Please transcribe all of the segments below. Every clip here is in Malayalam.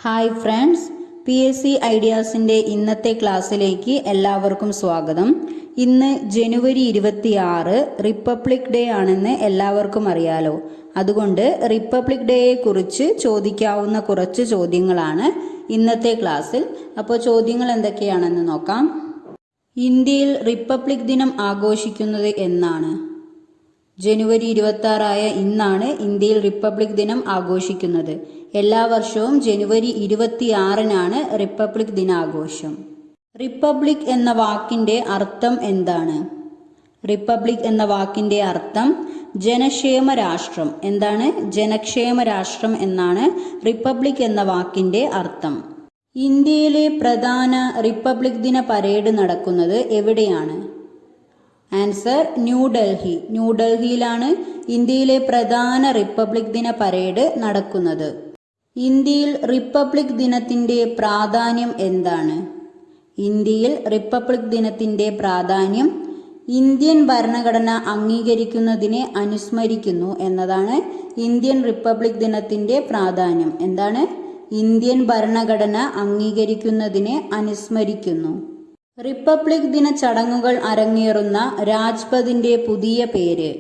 ഹായ് ഫ്രണ്ട്സ്, PSC ഐഡിയാസിൻ്റെ ഇന്നത്തെ ക്ലാസ്സിലേക്ക് എല്ലാവർക്കും സ്വാഗതം. ഇന്ന് ജനുവരി 26 റിപ്പബ്ലിക് ഡേ ആണെന്ന് എല്ലാവർക്കും അറിയാലോ. അതുകൊണ്ട് റിപ്പബ്ലിക് ഡേയെ കുറിച്ച് ചോദിക്കാവുന്ന കുറച്ച് ചോദ്യങ്ങളാണ് ഇന്നത്തെ ക്ലാസ്സിൽ. അപ്പോൾ ചോദ്യങ്ങൾ എന്തൊക്കെയാണെന്ന് നോക്കാം. ഇന്ത്യയിൽ റിപ്പബ്ലിക് ദിനം ആഘോഷിക്കുന്നത് എന്നാണ്? ജനുവരി 26 ഇന്നാണ് ഇന്ത്യയിൽ റിപ്പബ്ലിക് ദിനം ആഘോഷിക്കുന്നത്. എല്ലാ വർഷവും ജനുവരി 26 റിപ്പബ്ലിക് ദിനാഘോഷം. റിപ്പബ്ലിക് എന്ന വാക്കിന്റെ അർത്ഥം എന്താണ്? റിപ്പബ്ലിക് എന്ന വാക്കിന്റെ അർത്ഥം ജനക്ഷേമ രാഷ്ട്രം. എന്താണ്? ജനക്ഷേമ രാഷ്ട്രം എന്നാണ് റിപ്പബ്ലിക് എന്ന വാക്കിന്റെ അർത്ഥം. ഇന്ത്യയിലെ പ്രധാന റിപ്പബ്ലിക് ദിന പരേഡ് നടക്കുന്നത് എവിടെയാണ്? ആൻസർ ന്യൂഡൽഹി. ന്യൂഡൽഹിയിലാണ് ഇന്ത്യയിലെ പ്രധാന റിപ്പബ്ലിക് ദിന പരേഡ് നടക്കുന്നത്. ഇന്ത്യയിൽ റിപ്പബ്ലിക് ദിനത്തിന്റെ പ്രാധാന്യം എന്താണ്? ഇന്ത്യയിൽ റിപ്പബ്ലിക് ദിനത്തിന്റെ പ്രാധാന്യം ഇന്ത്യൻ ഭരണഘടന അംഗീകരിക്കുന്നതിനെ അനുസ്മരിക്കുന്നു എന്നതാണ് ഇന്ത്യൻ റിപ്പബ്ലിക് ദിനത്തിന്റെ പ്രാധാന്യം. എന്താണ്? ഇന്ത്യൻ ഭരണഘടന അംഗീകരിക്കുന്നതിനെ അനുസ്മരിക്കുന്നു. റിപ്പബ്ലിക് ദിന ചടങ്ങുകൾ അരങ്ങേറുന്ന രാജ്പഥിന്റെ പുതിയ പേര്?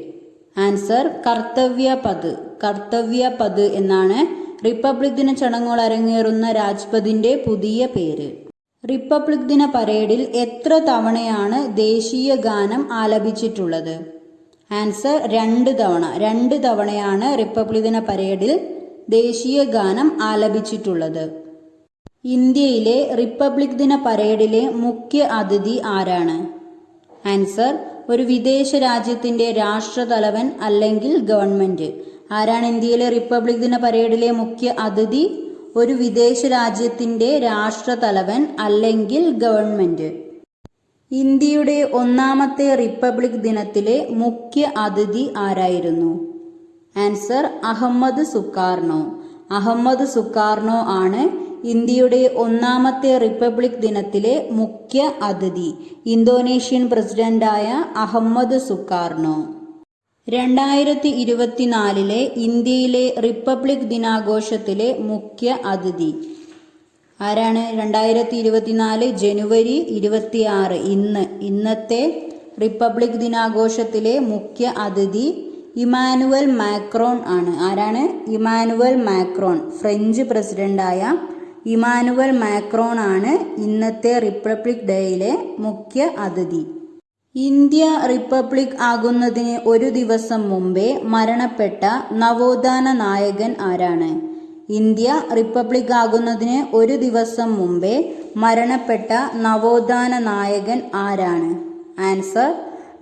ആൻസർ കർത്തവ്യ പഥ്. കർത്തവ്യ പഥ് എന്നാണ് റിപ്പബ്ലിക് ദിന ചടങ്ങുകൾ അരങ്ങേറുന്ന രാജ്പഥിന്റെ പുതിയ പേര്. റിപ്പബ്ലിക് ദിന പരേഡിൽ എത്ര തവണയാണ് ദേശീയ ഗാനം ആലപിച്ചിട്ടുള്ളത്? ആൻസർ 2 തവണ. 2 തവണയാണ് റിപ്പബ്ലിക് ദിന പരേഡിൽ ദേശീയ ഗാനം ആലപിച്ചിട്ടുള്ളത്. ഇന്ത്യയിലെ റിപ്പബ്ലിക് ദിന പരേഡിലെ മുഖ്യ അതിഥി ആരാണ്? ആൻസർ ഒരു വിദേശ രാജ്യത്തിന്റെ രാഷ്ട്രതലവൻ അല്ലെങ്കിൽ ഗവൺമെന്റ്. ആരാണ് ഇന്ത്യയിലെ റിപ്പബ്ലിക് ദിന പരേഡിലെ മുഖ്യ അതിഥി? ഒരു വിദേശ രാജ്യത്തിന്റെ രാഷ്ട്രതലവൻ അല്ലെങ്കിൽ ഗവൺമെന്റ്. ഇന്ത്യയുടെ ഒന്നാമത്തെ റിപ്പബ്ലിക് ദിനത്തിലെ മുഖ്യ അതിഥി ആരായിരുന്നു? Answer Ahmed Sukarno. Ahmed Sukarno ആണ് ഇന്ത്യയുടെ ഒന്നാമത്തെ റിപ്പബ്ലിക് ദിനത്തിലെ മുഖ്യ അതിഥി. ഇന്തോനേഷ്യൻ പ്രസിഡന്റായ അഹമ്മദ് സുകാർണോ. 2024 ഇന്ത്യയിലെ റിപ്പബ്ലിക് ദിനാഘോഷത്തിലെ മുഖ്യ അതിഥി ആരാണ്? 2024 ജനുവരി 26 ഇന്നത്തെ റിപ്പബ്ലിക് ദിനാഘോഷത്തിലെ മുഖ്യ അതിഥി ഇമാനുവൽ മാക്രോൺ ആണ്. ആരാണ്? Emmanuel Macron. ഫ്രഞ്ച് പ്രസിഡന്റായ ഇമാനുവൽ മാക്രോൺ ആണ് ഇന്നത്തെ റിപ്പബ്ലിക് ഡേയിലെ മുഖ്യ അതിഥി. ഇന്ത്യ റിപ്പബ്ലിക് ആകുന്നതിന് ഒരു ദിവസം മുമ്പേ മരണപ്പെട്ട നവോത്ഥാന നായകൻ ആരാണ്? ഇന്ത്യ റിപ്പബ്ലിക് ആകുന്നതിന് ഒരു ദിവസം മുമ്പേ മരണപ്പെട്ട നവോത്ഥാന നായകൻ ആരാണ്? Answer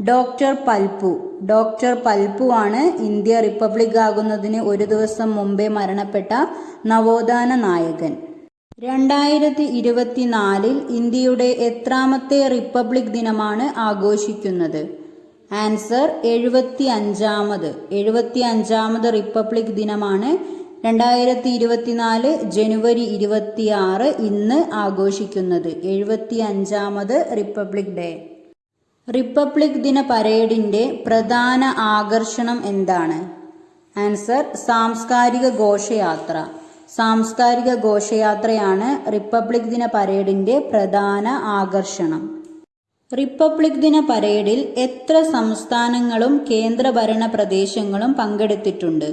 doctor Palpu. Doctor Palpu ആണ് ഇന്ത്യ റിപ്പബ്ലിക് ആകുന്നതിന് ഒരു ദിവസം മുമ്പേ മരണപ്പെട്ട നവോത്ഥാന നായകൻ. 2024 ഇന്ത്യയുടെ എത്രാമത്തെ റിപ്പബ്ലിക് ദിനമാണ് ആഘോഷിക്കുന്നത്? ആൻസർ 75ാമത്. 75ാമത് റിപ്പബ്ലിക് ദിനമാണ് 2024 ജനുവരി 26 ഇന്ന് ആഘോഷിക്കുന്നത്. 75ാമത് റിപ്പബ്ലിക് ഡേ. റിപ്പബ്ലിക് ദിന പരേഡിന്റെ പ്രധാന ആകർഷണം എന്താണ്? ആൻസർ സാംസ്കാരിക ഘോഷയാത്ര. സാംസ്കാരിക ഘോഷയാത്രയാണ് റിപ്പബ്ലിക് ദിന പരേഡിന്റെ പ്രധാന ആകർഷണം. റിപ്പബ്ലിക് ദിന പരേഡിൽ എത്ര സംസ്ഥാനങ്ങളും കേന്ദ്രഭരണ പ്രദേശങ്ങളും പങ്കെടുത്തിട്ടുണ്ട്?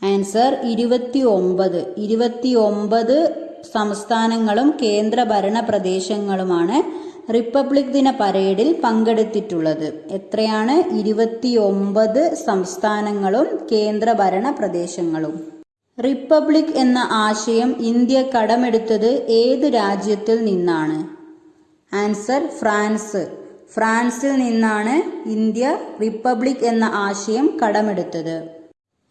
ആൻസർ 29. 29 സംസ്ഥാനങ്ങളും കേന്ദ്രഭരണ പ്രദേശങ്ങളുമാണ് റിപ്പബ്ലിക് ദിന പരേഡിൽ പങ്കെടുത്തിട്ടുള്ളത്. എത്രയാണ്? 29 സംസ്ഥാനങ്ങളും കേന്ദ്രഭരണ പ്രദേശങ്ങളും. റിപ്പബ്ലിക് എന്ന ആശയം ഇന്ത്യ കടമെടുത്തത് ഏത് രാജ്യത്തിൽ നിന്നാണ്? Answer France. ഫ്രാൻസിൽ നിന്നാണ് ഇന്ത്യ റിപ്പബ്ലിക് എന്ന ആശയം കടമെടുത്തത്.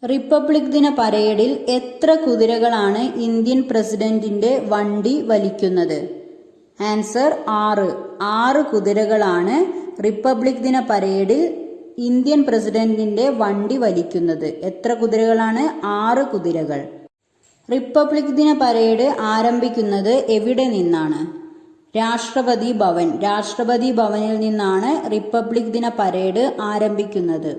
റിപ്പബ്ലിക് ദിന പരേഡിൽ എത്ര കുതിരകളാണ് ഇന്ത്യൻ പ്രസിഡന്റിന്റെ വണ്ടി വലിക്കുന്നത്? ആൻസർ 6. 6 കുതിരകളാണ് റിപ്പബ്ലിക് ദിന പരേഡിൽ ഇന്ത്യൻ പ്രസിഡന്റിന്റെ വണ്ടി വലിക്കുന്നത്. എത്ര കുതിരകളാണ്? 6 കുതിരകൾ. റിപ്പബ്ലിക് ദിന പരേഡ് ആരംഭിക്കുന്നത് എവിടെ നിന്നാണ്? രാഷ്ട്രപതി ഭവൻ. രാഷ്ട്രപതി ഭവനിൽ നിന്നാണ് റിപ്പബ്ലിക് ദിന പരേഡ് ആരംഭിക്കുന്നത്.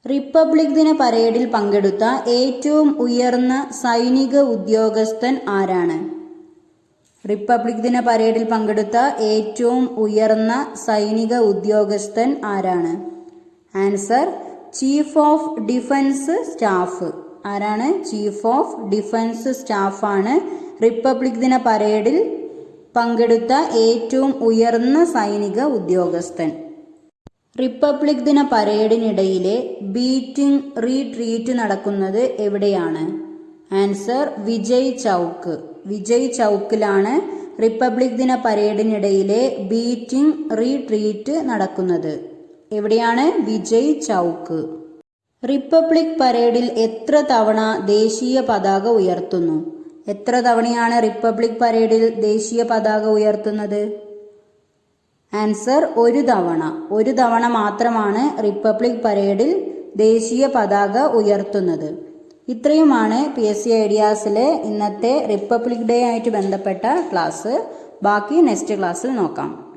റിപ്പബ്ലിക് ദിന പരേഡിൽ പങ്കെടുത്ത ഏറ്റവും ഉയർന്ന സൈനിക ഉദ്യോഗസ്ഥൻ ആരാണ്? റിപ്പബ്ലിക് ദിന പരേഡിൽ പങ്കെടുത്ത ഏറ്റവും ഉയർന്ന സൈനിക ഉദ്യോഗസ്ഥൻ ആരാണ്? Answer chief of defence staff. ആരാണ്? ചീഫ് ഓഫ് ഡിഫൻസ് സ്റ്റാഫാണ് റിപ്പബ്ലിക് ദിന പരേഡിൽ പങ്കെടുത്ത ഏറ്റവും ഉയർന്ന സൈനിക ഉദ്യോഗസ്ഥൻ. റിപ്പബ്ലിക് ദിന പരേഡിനിടയിലെ ബീറ്റിംഗ് റീട്രീറ്റ് നടക്കുന്നത് എവിടെയാണ്? ആൻസർ വിജയ് ചൗക്ക്. വിജയ് ചൗക്കിലാണ് റിപ്പബ്ലിക് ദിന പരേഡിനിടയിലെ ബീറ്റിംഗ് റീട്രീറ്റ് നടക്കുന്നത്. എവിടെയാണ്? വിജയ് ചൗക്ക്. റിപ്പബ്ലിക് പരേഡിൽ എത്ര തവണ ദേശീയ പതാക ഉയർത്തുന്നു? എത്ര തവണയാണ് റിപ്പബ്ലിക് പരേഡിൽ ദേശീയ പതാക ഉയർത്തുന്നത്? ആൻസർ ഒരു തവണ. ഒരു തവണ മാത്രമാണ് റിപ്പബ്ലിക് പരേഡിൽ ദേശീയ പതാക ഉയർത്തുന്നത്. ഇത്രയുമാണ് PSC ഐഡിയാസിലെ ഇന്നത്തെ റിപ്പബ്ലിക് ഡേ ആയിട്ട് ബന്ധപ്പെട്ട ക്ലാസ്. ബാക്കി നെക്സ്റ്റ് ക്ലാസ്സിൽ നോക്കാം.